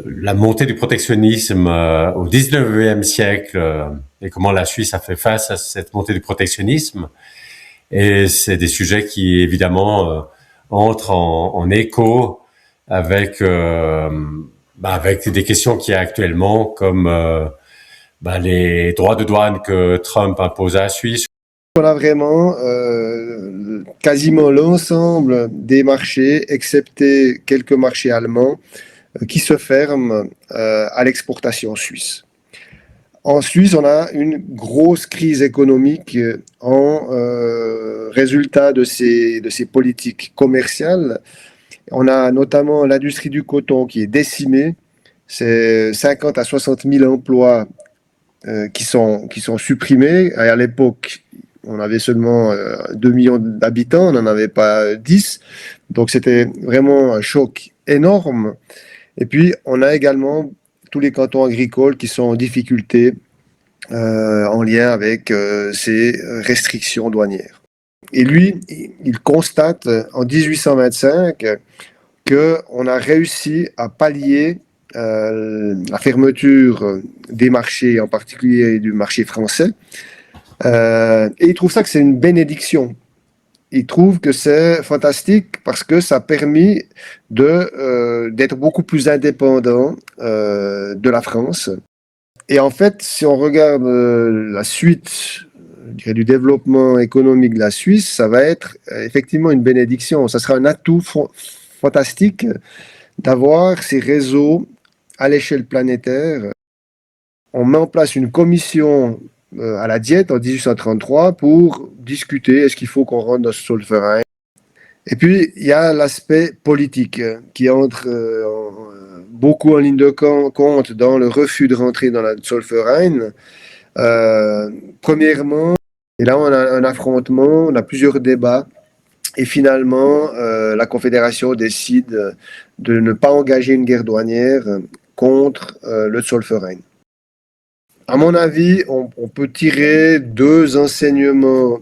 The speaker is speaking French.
la montée du protectionnisme au 19e siècle et comment la Suisse a fait face à cette montée du protectionnisme. Et c'est des sujets qui, évidemment, entrent en écho avec avec des questions qu'il y a actuellement, comme les droits de douane que Trump impose à la Suisse. On a vraiment quasiment l'ensemble des marchés, excepté quelques marchés allemands, qui se ferment à l'exportation suisse. En Suisse, on a une grosse crise économique en résultat de ces politiques commerciales. On a notamment l'industrie du coton qui est décimée. C'est 50 à 60 000 emplois qui sont supprimés. À l'époque, on avait seulement 2 millions d'habitants, on n'en avait pas 10. Donc c'était vraiment un choc énorme. Et puis, on a également tous les cantons agricoles qui sont en difficulté en lien avec ces restrictions douanières. Et lui, il constate en 1825 qu'on a réussi à pallier la fermeture des marchés, en particulier du marché français. Et il trouve ça que c'est une bénédiction. Il trouve que c'est fantastique parce que ça a permis d'être beaucoup plus indépendant de la France. Et en fait, si on regarde la suite du développement économique de la Suisse, ça va être effectivement une bénédiction. Ça sera un atout fantastique d'avoir ces réseaux à l'échelle planétaire. On met en place une commission à la Diète en 1833 pour discuter est-ce qu'il faut qu'on rentre dans ce Zollverein. Et puis, il y a l'aspect politique qui entre beaucoup en ligne de compte dans le refus de rentrer dans la Zollverein. Premièrement, et là on a un affrontement, on a plusieurs débats, et finalement la Confédération décide de ne pas engager une guerre douanière contre le Zollverein. À mon avis, on peut tirer deux enseignements